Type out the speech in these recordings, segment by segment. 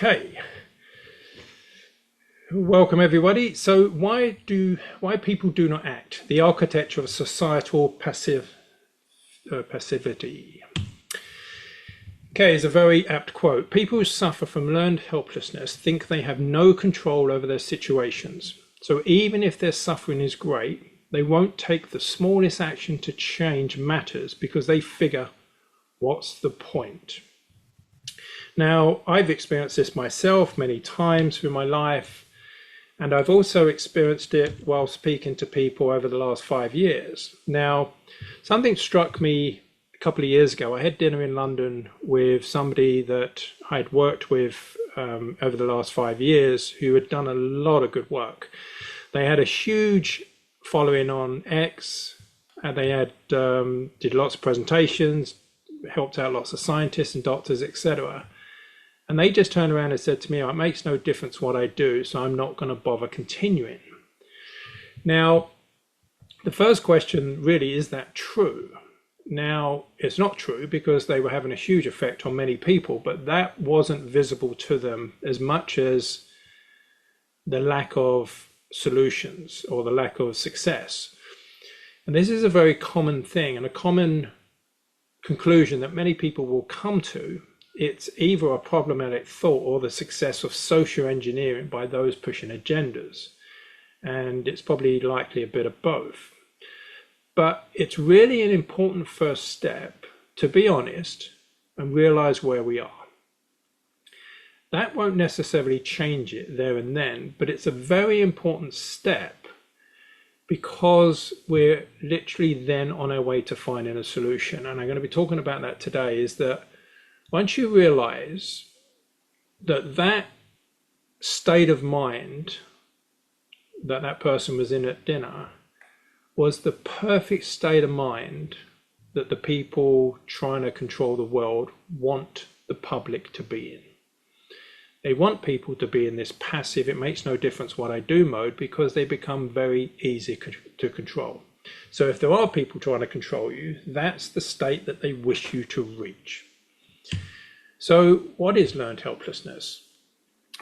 Okay, welcome everybody. So why people do not act? The architecture of societal passivity. Okay, is a very apt quote. People who suffer from learned helplessness think they have no control over their situations. So even if their suffering is great, they won't take the smallest action to change matters because they figure, what's the point? Now, I've experienced this myself many times through my life, and I've also experienced it while speaking to people over the last 5 years. Now, something struck me a couple of years ago. I had dinner in London with somebody that I'd worked with over the last 5 years who had done a lot of good work. They had a huge following on X, and they had did lots of presentations, helped out lots of scientists and doctors, etc. And they just turned around and said to me, "Oh, it makes no difference what I do, so I'm not going to bother continuing." Now, the first question really, is that true? Now, it's not true because they were having a huge effect on many people, but that wasn't visible to them as much as the lack of solutions or the lack of success. And this is a very common thing and a common conclusion that many people will come to. It's either a problematic thought or the success of social engineering by those pushing agendas. And it's probably likely a bit of both. But it's really an important first step to be honest and realize where we are. That won't necessarily change it there and then, but it's a very important step because we're literally then on our way to finding a solution. And I'm going to be talking about that today, is that once you realize that that state of mind that that person was in at dinner was the perfect state of mind that the people trying to control the world want the public to be in. They want people to be in this passive, it makes no difference what I do mode, because they become very easy to control. So if there are people trying to control you, that's the state that they wish you to reach. So what is learned helplessness?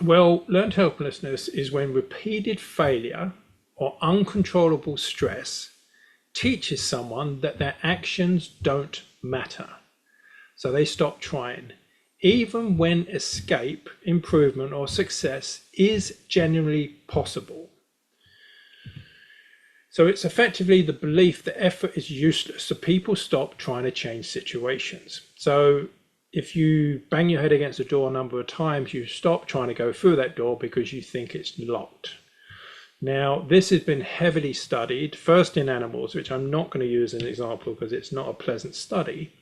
Well, learned helplessness is when repeated failure or uncontrollable stress teaches someone that their actions don't matter. So they stop trying, even when escape, improvement, or success is genuinely possible. So it's effectively the belief that effort is useless. So people stop trying to change situations. So if you bang your head against a door a number of times, you stop trying to go through that door because you think it's locked. Now, this has been heavily studied, first in animals, which I'm not going to use as an example because it's not a pleasant study.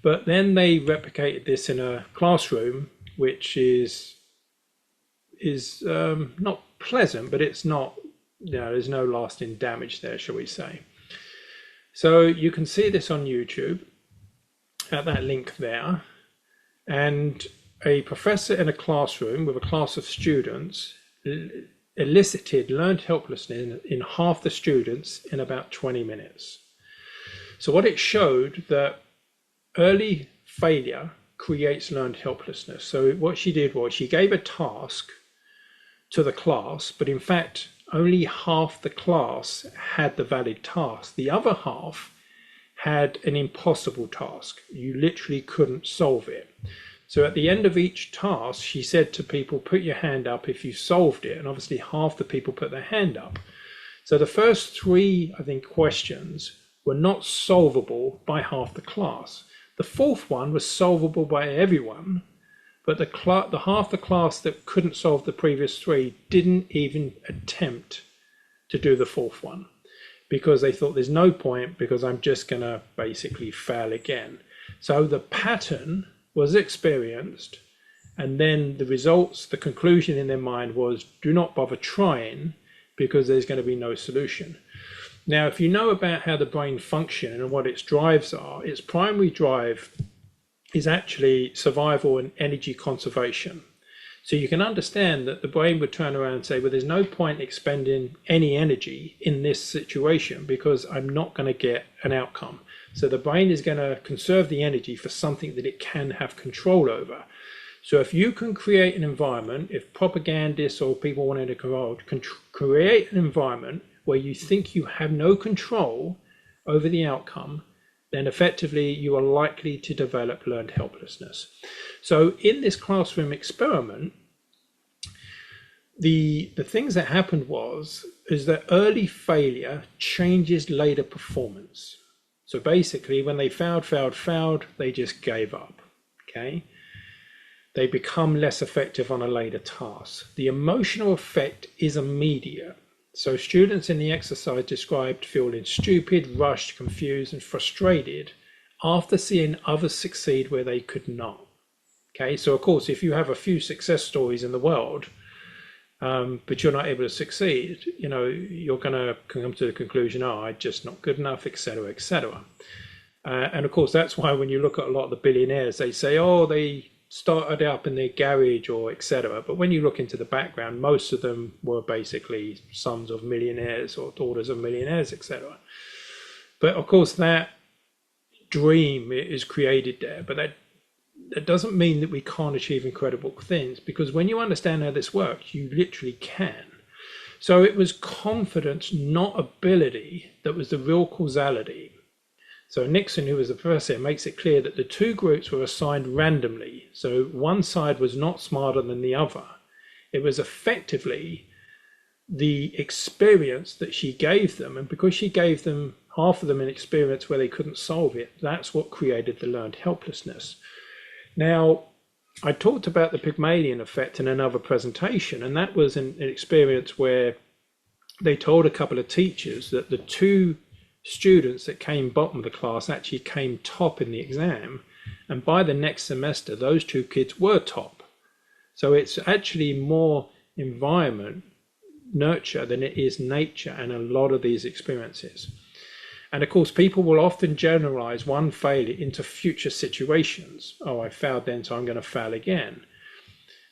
But then they replicated this in a classroom, which is not pleasant, but it's not, there's no lasting damage there, shall we say. So you can see this on YouTube at that link there, and a professor in a classroom with a class of students elicited learned helplessness in half the students in about 20 minutes. So what it showed, that early failure creates learned helplessness. So what she did was she gave a task to the class, but in fact only half the class had the valid task. The other half had an impossible task. You literally couldn't solve it. So at the end of each task, she said to people, put your hand up if you solved it. And obviously half the people put their hand up. So the first three, I think, questions were not solvable by half the class. The fourth one was solvable by everyone, but the half the class that couldn't solve the previous three didn't even attempt to do the fourth one, because they thought there's no point because I'm just going to basically fail again. So the pattern was experienced, and then the results, the conclusion in their mind was, do not bother trying because there's going to be no solution. Now, if you know about how the brain functions and what its drives are, its primary drive is actually survival and energy conservation. So you can understand that the brain would turn around and say, well, there's no point expending any energy in this situation because I'm not going to get an outcome. So the brain is going to conserve the energy for something that it can have control over. So if you can create an environment, if propagandists or people wanting to create an environment where you think you have no control over the outcome, then effectively you are likely to develop learned helplessness. So in this classroom experiment, the things that happened is that early failure changes later performance. So basically when they failed, they just gave up, okay? They become less effective on a later task. The emotional effect is immediate. So students in the exercise described feeling stupid, rushed, confused, and frustrated after seeing others succeed where they could not. Okay, so of course, if you have a few success stories in the world, but you're not able to succeed, you're going to come to the conclusion, oh, I'm just not good enough, etc., etc. And of course, that's why when you look at a lot of the billionaires, they say, oh, they started up in their garage or etc. But when you look into the background, most of them were basically sons of millionaires or daughters of millionaires, etc. But of course, that dream is created there. But that doesn't mean that we can't achieve incredible things, because when you understand how this works, you literally can. So it was confidence, not ability, that was the real causality. So Nixon, who was the professor, makes it clear that the two groups were assigned randomly. So one side was not smarter than the other. It was effectively the experience that she gave them. And because she gave them, half of them, an experience where they couldn't solve it, that's what created the learned helplessness. Now, I talked about the Pygmalion effect in another presentation, and that was an experience where they told a couple of teachers that the two students that came bottom of the class actually came top in the exam, and by the next semester those two kids were top. So it's actually more environment, nurture, than it is nature, and a lot of these experiences. And of course, people will often generalize one failure into future situations. Oh, I failed then, so I'm going to fail again.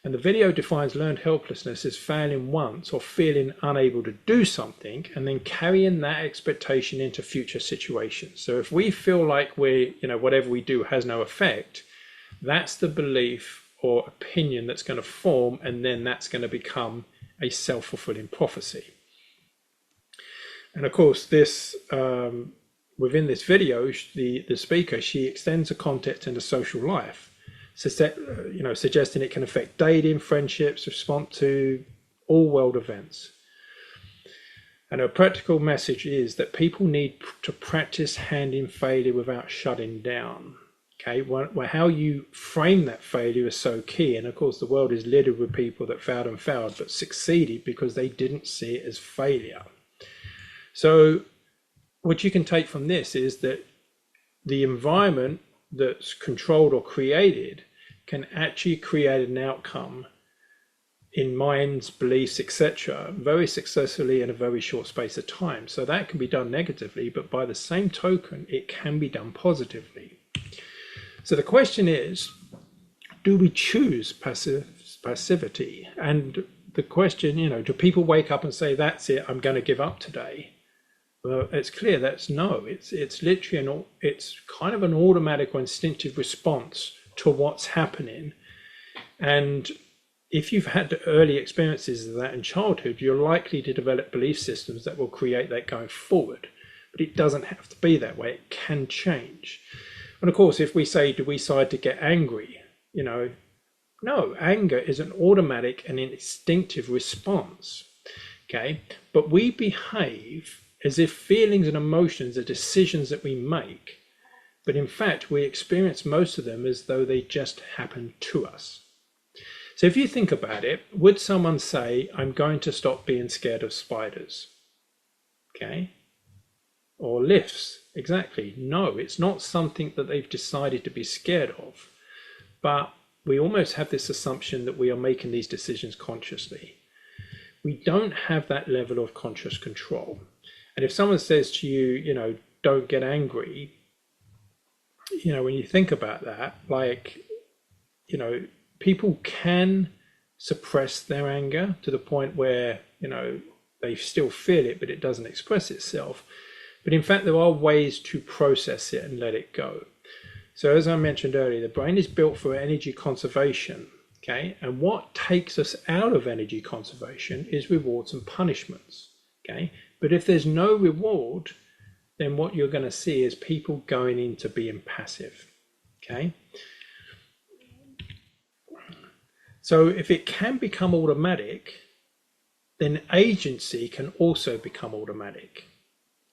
And the video defines learned helplessness as failing once or feeling unable to do something and then carrying that expectation into future situations. So if we feel like whatever we do has no effect, that's the belief or opinion that's going to form, and then that's going to become a self-fulfilling prophecy. And of course, this within this video, the speaker, she extends the context into social life. Suggesting it can affect dating, friendships, response to all world events. And her practical message is that people need to practice handling failure without shutting down. Okay, well, how you frame that failure is so key. And of course, the world is littered with people that failed but succeeded because they didn't see it as failure. So what you can take from this is that the environment that's controlled or created can actually create an outcome in minds, beliefs, etc., very successfully in a very short space of time. So that can be done negatively, but by the same token, it can be done positively. So the question is, do we choose passivity? And the question, do people wake up and say, that's it, I'm going to give up today? Well, it's clear that's no. It's literally it's kind of an automatic or instinctive response to what's happening. And if you've had early experiences of that in childhood, you're likely to develop belief systems that will create that going forward. But it doesn't have to be that way. It can change. And of course, if we say, do we decide to get angry? No, anger is an automatic and instinctive response. Okay, but we behave as if feelings and emotions are decisions that we make, but in fact we experience most of them as though they just happen to us. So if you think about it, would someone say, I'm going to stop being scared of spiders? Okay, or lifts? Exactly. No, it's not something that they've decided to be scared of, but we almost have this assumption that we are making these decisions consciously. We don't have that level of conscious control. And if someone says to you, don't get angry, when you think about that, people can suppress their anger to the point where, they still feel it, but it doesn't express itself. But in fact, there are ways to process it and let it go. So as I mentioned earlier, the brain is built for energy conservation. Okay, and what takes us out of energy conservation is rewards and punishments. Okay, but if there's no reward, then what you're going to see is people going into being passive. Okay, so if it can become automatic, then agency can also become automatic.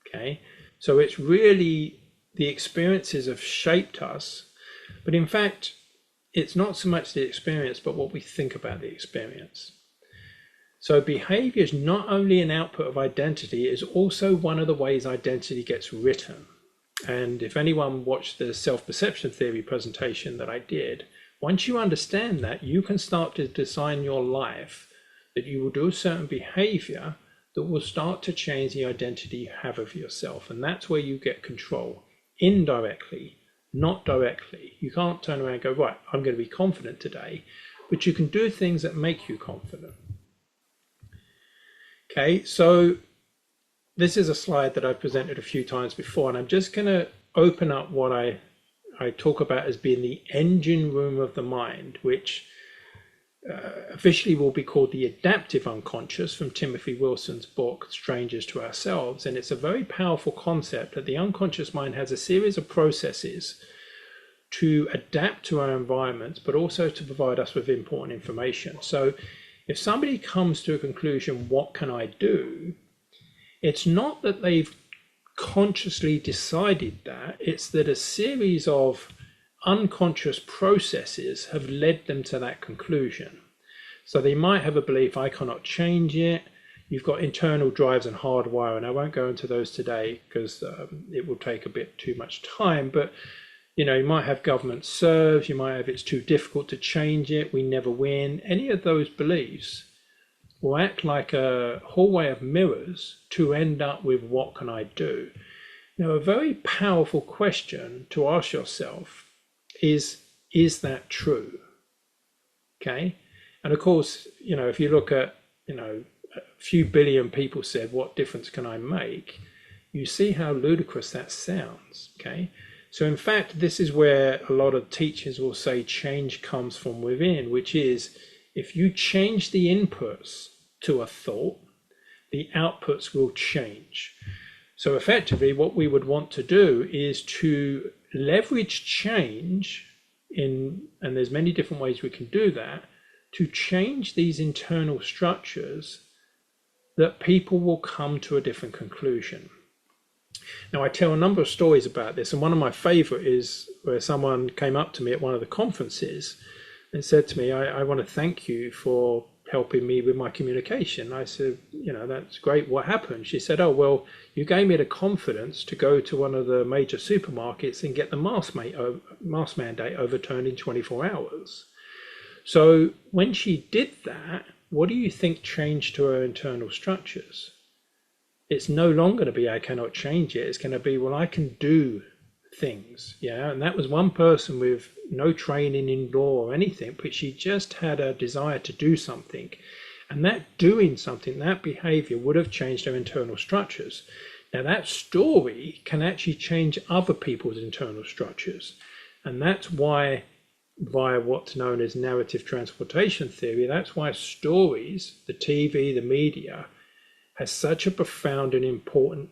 Okay, so it's really the experiences have shaped us, but in fact, it's not so much the experience, but what we think about the experience. So behavior is not only an output of identity, it is also one of the ways identity gets written. And if anyone watched the self-perception theory presentation that I did, once you understand that, you can start to design your life that you will do a certain behavior that will start to change the identity you have of yourself. And that's where you get control, indirectly, not directly. You can't turn around and go, right, I'm going to be confident today, but you can do things that make you confident. Okay, so this is a slide that I've presented a few times before, and I'm just going to open up what I talk about as being the engine room of the mind, which officially will be called the adaptive unconscious from Timothy Wilson's book, Strangers to Ourselves. And it's a very powerful concept that the unconscious mind has a series of processes to adapt to our environments, but also to provide us with important information. So if somebody comes to a conclusion, what can I do? It's not that they've consciously decided that, it's that a series of unconscious processes have led them to that conclusion. So they might have a belief, I cannot change it. You've got internal drives and hardwire, and I won't go into those today because it will take a bit too much time. But you might have government serves, you might have it's too difficult to change it, we never win. Any of those beliefs will act like a hallway of mirrors to end up with what can I do? Now, a very powerful question to ask yourself is that true? Okay. And of course, if you look at, a few billion people said, what difference can I make? You see how ludicrous that sounds. Okay. So in fact, this is where a lot of teachers will say change comes from within, which is if you change the inputs to a thought, the outputs will change. So effectively, what we would want to do is to leverage change and there's many different ways we can do that, to change these internal structures that people will come to a different conclusion. Now, I tell a number of stories about this, and one of my favorite is where someone came up to me at one of the conferences and said to me, I want to thank you for helping me with my communication. I said, that's great. What happened? She said, oh, well, you gave me the confidence to go to one of the major supermarkets and get the mask mandate overturned in 24 hours. So when she did that, what do you think changed to her internal structures? It's no longer going to be, I cannot change it. It's going to be, well, I can do things. Yeah. And that was one person with no training in law or anything, but she just had a desire to do something. And that doing something, that behavior would have changed her internal structures. Now that story can actually change other people's internal structures. And that's why, via what's known as narrative transportation theory, that's why stories, the TV, the media, has such a profound and important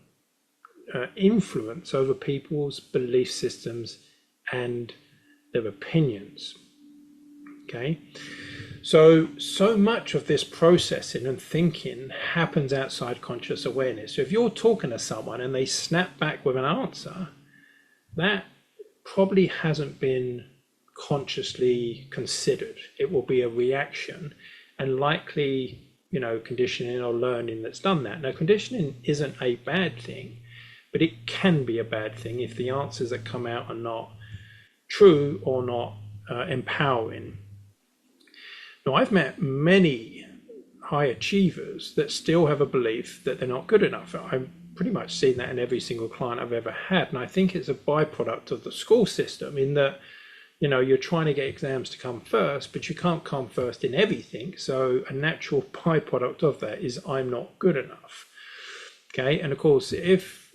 influence over people's belief systems and their opinions. Okay, so much of this processing and thinking happens outside conscious awareness. So if you're talking to someone and they snap back with an answer, that probably hasn't been consciously considered. It will be a reaction, and likely conditioning or learning that's done that. Now, conditioning isn't a bad thing, but it can be a bad thing if the answers that come out are not true or not empowering. Now, I've met many high achievers that still have a belief that they're not good enough. I've pretty much seen that in every single client I've ever had, and I think it's a byproduct of the school system in that you're trying to get exams to come first, but you can't come first in everything. So a natural byproduct of that is I'm not good enough. Okay. And of course, if,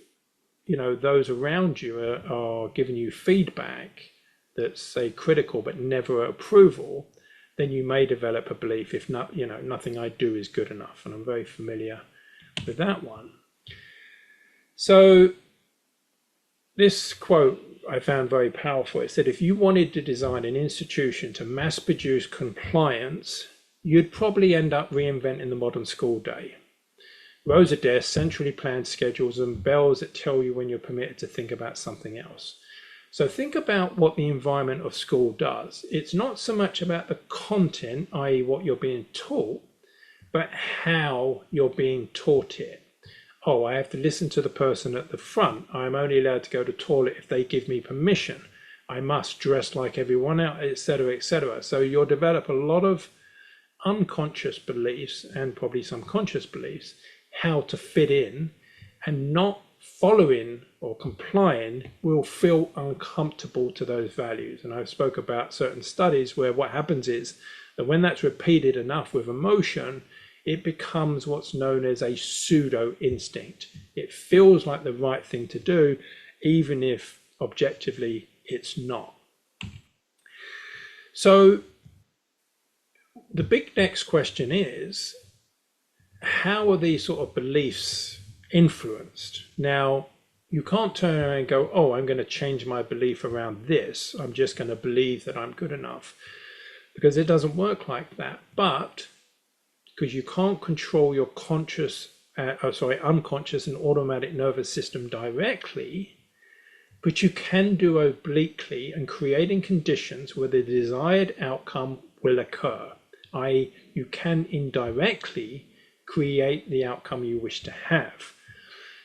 those around you are giving you feedback that's, say, critical, but never approval, then you may develop a belief, if not, nothing I do is good enough. And I'm very familiar with that one. So this quote I found very powerful. It said, if you wanted to design an institution to mass produce compliance, you'd probably end up reinventing the modern school day. Rows of desks, centrally planned schedules, and bells that tell you when you're permitted to think about something else. So think about what the environment of school does. It's not so much about the content, i.e. what you're being taught, but how you're being taught it. Oh, I have to listen to the person at the front. I'm only allowed to go to the toilet if they give me permission. I must dress like everyone else, etc., etc. So you'll develop a lot of unconscious beliefs and probably some conscious beliefs, how to fit in, and not following or complying will feel uncomfortable to those values. And I've spoke about certain studies where what happens is that when that's repeated enough with emotion, it becomes what's known as a pseudo instinct. It feels like the right thing to do, even if objectively it's not. So the big next question is, how are these sort of beliefs influenced? Now, you can't turn around and go, oh, I'm going to change my belief around this. I'm just going to believe that I'm good enough, because it doesn't work like that. But because you can't control your unconscious and automatic nervous system directly, but you can do obliquely and creating conditions where the desired outcome will occur, i.e. you can indirectly create the outcome you wish to have.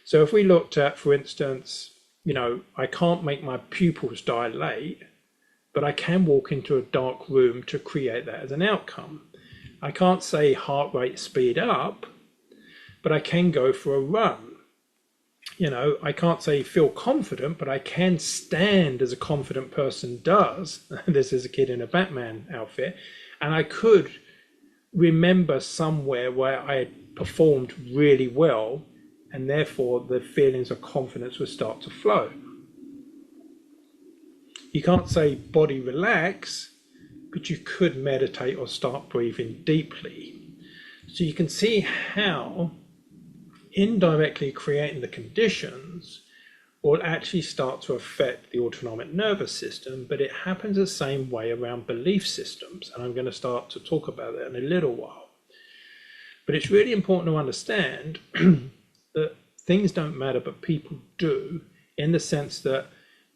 So if we looked at, for instance, I can't make my pupils dilate, but I can walk into a dark room to create that as an outcome. I can't say heart rate speed up, but I can go for a run. I can't say feel confident, but I can stand as a confident person does. This is a kid in a Batman outfit. And I could remember somewhere where I had performed really well, and therefore the feelings of confidence would start to flow. You can't say body relax, but you could meditate or start breathing deeply. So you can see how indirectly creating the conditions will actually start to affect the autonomic nervous system, but it happens the same way around belief systems. And I'm going to start to talk about that in a little while. But it's really important to understand that things don't matter, but people do, in the sense that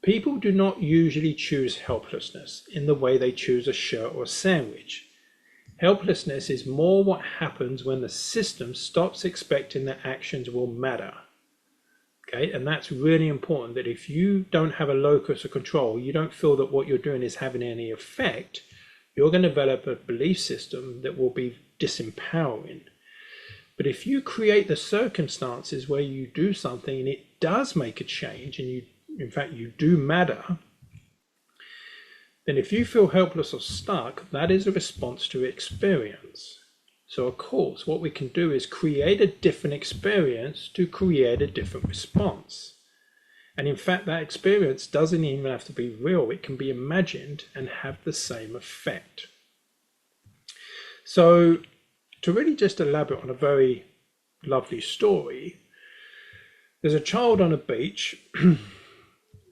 people do not usually choose helplessness in the way they choose a shirt or a sandwich. Helplessness is more what happens when the system stops expecting that actions will matter. Okay, and that's really important, that if you don't have a locus of control, you don't feel that what you're doing is having any effect, you're going to develop a belief system that will be disempowering. But if you create the circumstances where you do something and it does make a change, and in fact you do matter, then if you feel helpless or stuck, that is a response to experience. So of course, what we can do is create a different experience to create a different response. And in fact, that experience doesn't even have to be real. It can be imagined and have the same effect. So to really just elaborate on a very lovely story, there's a child on a beach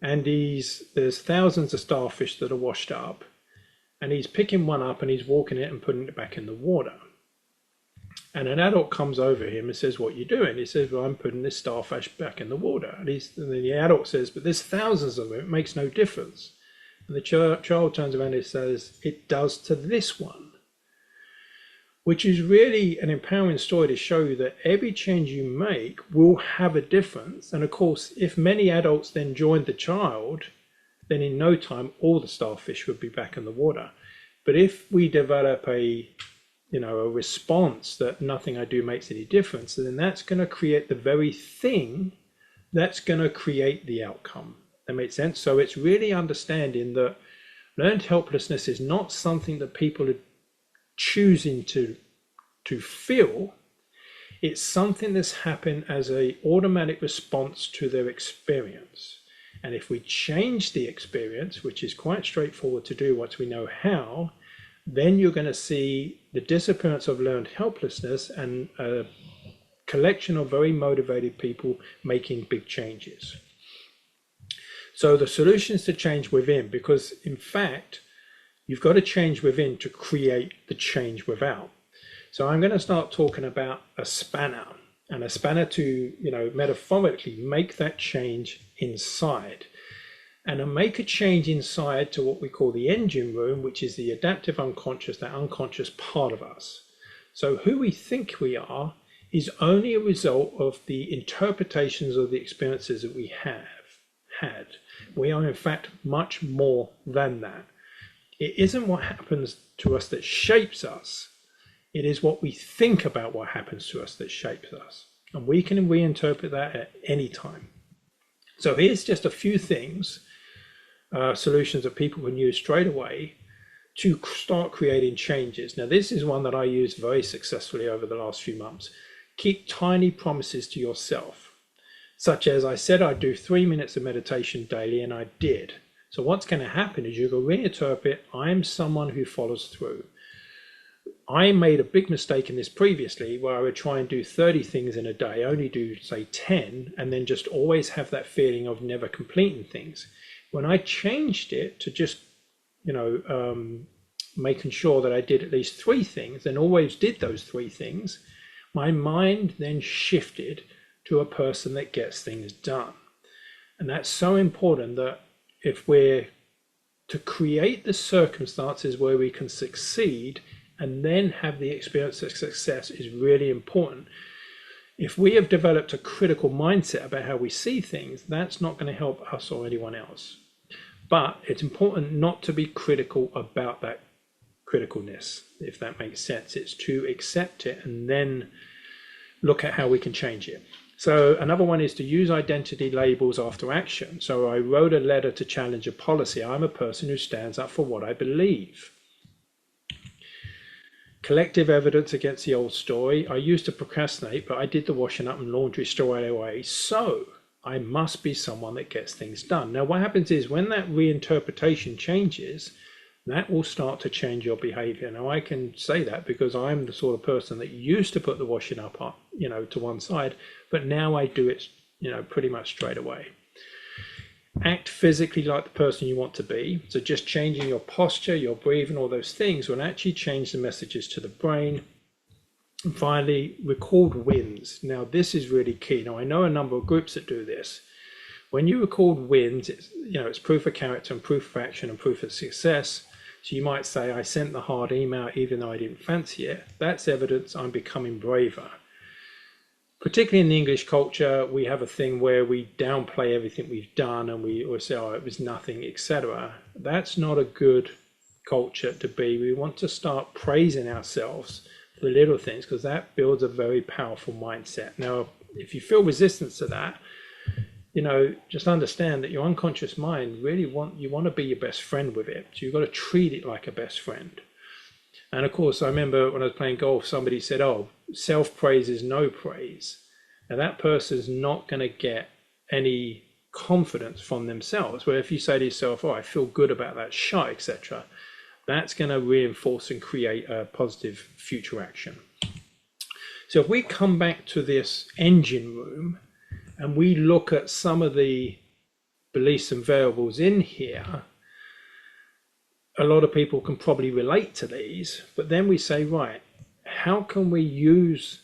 and there's thousands of starfish that are washed up, and he's picking one up and he's walking it and putting it back in the water. And an adult comes over him and says, "What are you doing?" He says, "Well, I'm putting this starfish back in the water." And then the adult says, "But there's thousands of them, it makes no difference." And the child turns around and says, "It does to this one." Which is really an empowering story to show you that every change you make will have a difference. And of course, if many adults then joined the child, then in no time, all the starfish would be back in the water. But if we develop a response that nothing I do makes any difference, then that's going to create the very thing that's going to create the outcome. That makes sense? So it's really understanding that learned helplessness is not something that people are choosing to feel. It's something that's happened as an automatic response to their experience. And if we change the experience, which is quite straightforward to do once we know how, then you're going to see the disappearance of learned helplessness and a collection of very motivated people making big changes. So the solution is to change within, because in fact, you've got to change within to create the change without. So I'm going to start talking about a spanner, and a spanner to, metaphorically make that change inside. And to make a change inside to what we call the engine room, which is the adaptive unconscious, that unconscious part of us. So who we think we are is only a result of the interpretations of the experiences that we have had. We are in fact much more than that. It isn't what happens to us that shapes us. It is what we think about what happens to us that shapes us. And we can reinterpret that at any time. So here's just a few things, solutions that people can use straight away to start creating changes. Now, this is one that I used very successfully over the last few months. Keep tiny promises to yourself, such as I said I'd do 3 minutes of meditation daily, and I did. So what's going to happen is you're going to reinterpret, I'm someone who follows through. I made a big mistake in this previously, where I would try and do 30 things in a day, only do say 10, and then just always have that feeling of never completing things. When I changed it to just, making sure that I did at least 3 things and always did those 3 things, my mind then shifted to a person that gets things done. And that's so important, that if we're to create the circumstances where we can succeed and then have the experience of success is really important. If we have developed a critical mindset about how we see things, that's not going to help us or anyone else. But it's important not to be critical about that criticalness, if that makes sense. It's to accept it and then look at how we can change it. So another one is to use identity labels after action. So I wrote a letter to challenge a policy. I'm a person who stands up for what I believe. Collective evidence against the old story. I used to procrastinate, but I did the washing up and laundry straight away. So I must be someone that gets things done. Now, what happens is when that reinterpretation changes, that will start to change your behavior. Now, I can say that because I'm the sort of person that used to put the washing up, to one side, but now I do it, pretty much straight away. Act physically like the person you want to be. So just changing your posture, your breathing, all those things will actually change the messages to the brain. And finally, record wins. Now, this is really key. Now, I know a number of groups that do this. When you record wins, it's proof of character and proof of action and proof of success. So you might say, I sent the hard email even though I didn't fancy it. That's evidence I'm becoming braver. Particularly in the English culture, we have a thing where we downplay everything we've done and we always say, oh, it was nothing, etc. That's not a good culture to be. We want to start praising ourselves for the little things, because that builds a very powerful mindset. Now, if you feel resistance to that, just understand that your unconscious mind really you want to be your best friend with it. So you've got to treat it like a best friend. And of course, I remember when I was playing golf, somebody said, oh, self-praise is no praise. Now that person's not going to get any confidence from themselves. Where if you say to yourself, oh, I feel good about that shot, etc., that's going to reinforce and create a positive future action. So if we come back to this engine room and we look at some of the beliefs and variables in here, a lot of people can probably relate to these, but then we say, right, how can we use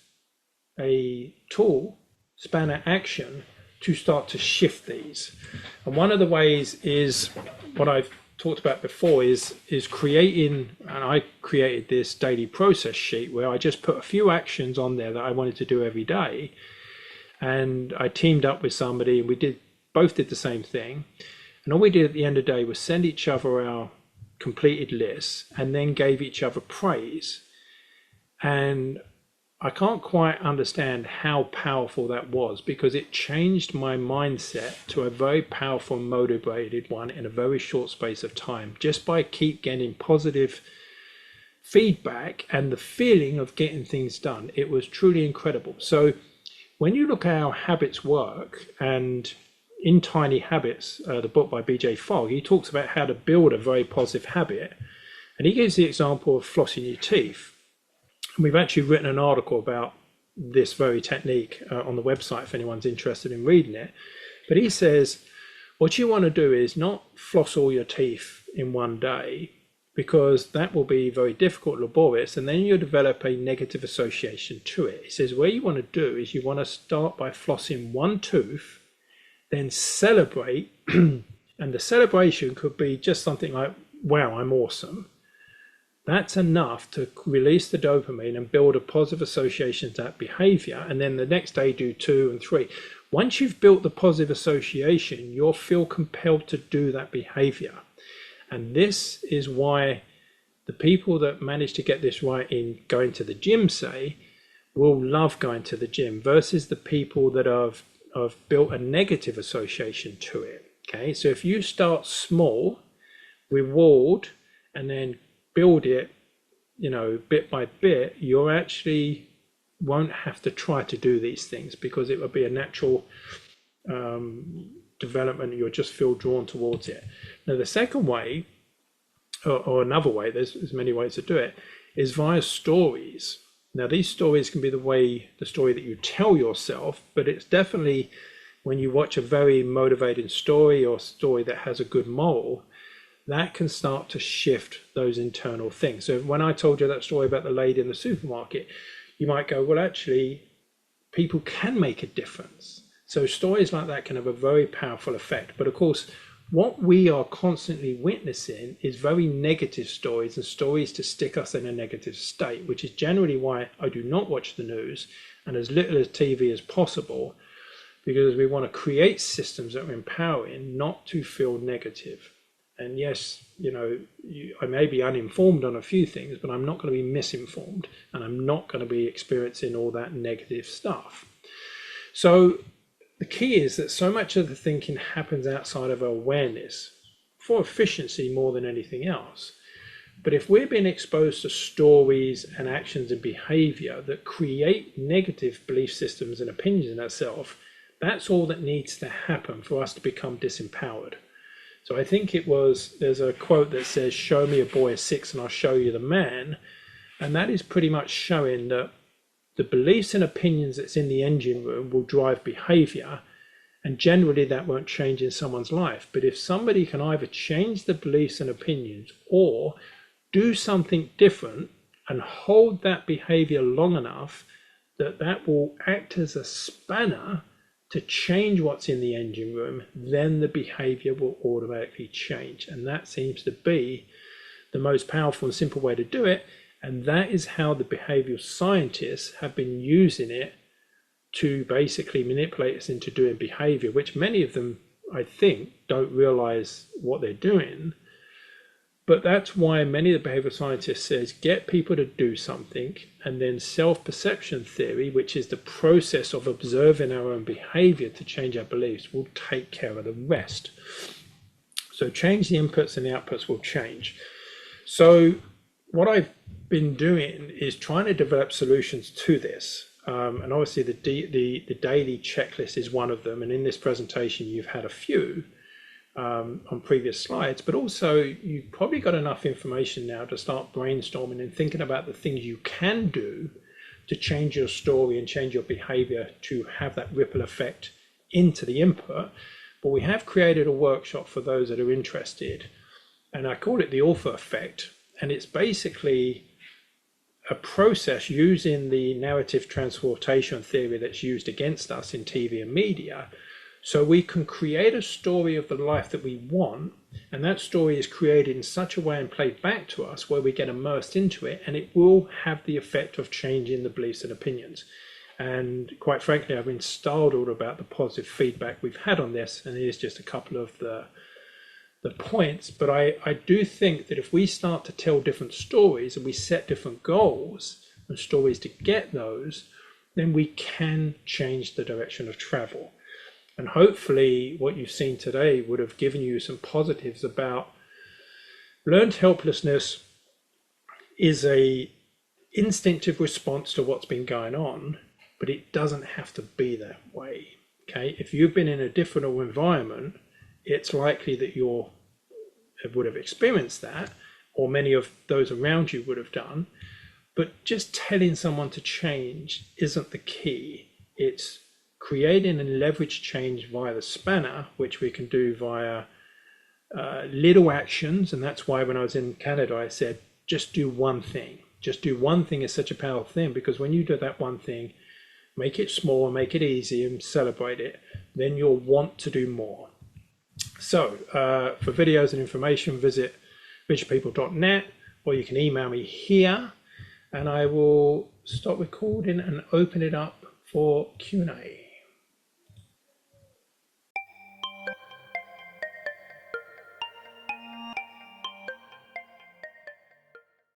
a tool, spanner action, to start to shift these? And one of the ways is what I've talked about before is creating, and I created this daily process sheet where I just put a few actions on there that I wanted to do every day. And I teamed up with somebody and we both did the same thing. And all we did at the end of the day was send each other our completed lists and then gave each other praise. And I can't quite understand how powerful that was, because it changed my mindset to a very powerful, motivated one in a very short space of time, just by keep getting positive feedback and the feeling of getting things done. It was truly incredible. So when you look at how habits work, and in Tiny Habits, the book by BJ Fogg, he talks about how to build a very positive habit. And he gives the example of flossing your teeth. And we've actually written an article about this very technique on the website if anyone's interested in reading it. But he says, what you want to do is not floss all your teeth in one day, because that will be very difficult, laborious, and then you'll develop a negative association to it. He says what you want to do is you want to start by flossing one tooth, then celebrate, and the celebration could be just something like, wow, I'm awesome. That's enough to release the dopamine and build a positive association to that behavior, and then the next day do 2 and 3. Once you've built the positive association, you'll feel compelled to do that behavior. And this is why the people that manage to get this right in going to the gym, say, will love going to the gym, versus the people that have built a negative association to it. Okay, so if you start small, reward, and then build it, bit by bit, you actually won't have to try to do these things, because it will be a natural development. You'll just feel drawn towards it. Now, the second way, or another way, there's many ways to do it, is via stories. Now, these stories can be the story that you tell yourself, but it's definitely when you watch a very motivating story or story that has a good moral, that can start to shift those internal things. So when I told you that story about the lady in the supermarket, you might go, well, actually, people can make a difference. So stories like that can have a very powerful effect. But of course, what we are constantly witnessing is very negative stories, and stories to stick us in a negative state, which is generally why I do not watch the news and as little as TV as possible, because we want to create systems that are empowering, not to feel negative. And yes, I may be uninformed on a few things, but I'm not going to be misinformed, and I'm not going to be experiencing all that negative stuff. So the key is that so much of the thinking happens outside of our awareness for efficiency more than anything else. But if we're being exposed to stories and actions and behavior that create negative belief systems and opinions in ourselves, that's all that needs to happen for us to become disempowered. So I think there's a quote that says, show me a boy of 6 and I'll show you the man. And that is pretty much showing that the beliefs and opinions that's in the engine room will drive behavior, and generally that won't change in someone's life. But if somebody can either change the beliefs and opinions or do something different and hold that behavior long enough that will act as a spanner to change what's in the engine room, then the behavior will automatically change. And that seems to be the most powerful and simple way to do it. And that is how the behavioral scientists have been using it to basically manipulate us into doing behavior, which many of them, I think, don't realize what they're doing. But that's why many of the behavioral scientists says, get people to do something, and then self-perception theory, which is the process of observing our own behavior to change our beliefs, will take care of the rest. So change the inputs and the outputs will change. So what I've been doing is trying to develop solutions to this. And obviously the daily checklist is one of them. And in this presentation, you've had a few on previous slides, but also you've probably got enough information now to start brainstorming and thinking about the things you can do to change your story and change your behavior to have that ripple effect into the input. But we have created a workshop for those that are interested, and I call it the author effect. And it's basically a process using the narrative transportation theory that's used against us in TV and media. So we can create a story of the life that we want, and that story is created in such a way and played back to us where we get immersed into it, and it will have the effect of changing the beliefs and opinions. And quite frankly, I've been startled about the positive feedback we've had on this, and here's just a couple of the points. But I do think that if we start to tell different stories and we set different goals and stories to get those, then we can change the direction of travel. And hopefully what you've seen today would have given you some positives about learned helplessness is a instinctive response to what's been going on, but it doesn't have to be that way. Okay, if you've been in a different environment, it's likely that you would have experienced that, or many of those around you would have done. But just telling someone to change isn't the key. It's creating and leverage change via the spanner, which we can do via little actions. And that's why when I was in Canada, I said, just do one thing. Just do one thing is such a powerful thing, because when you do that one thing, make it small, make it easy and celebrate it, then you'll want to do more. So for videos and information, visit richpeople.net, or you can email me here, and I will stop recording and open it up for Q&A.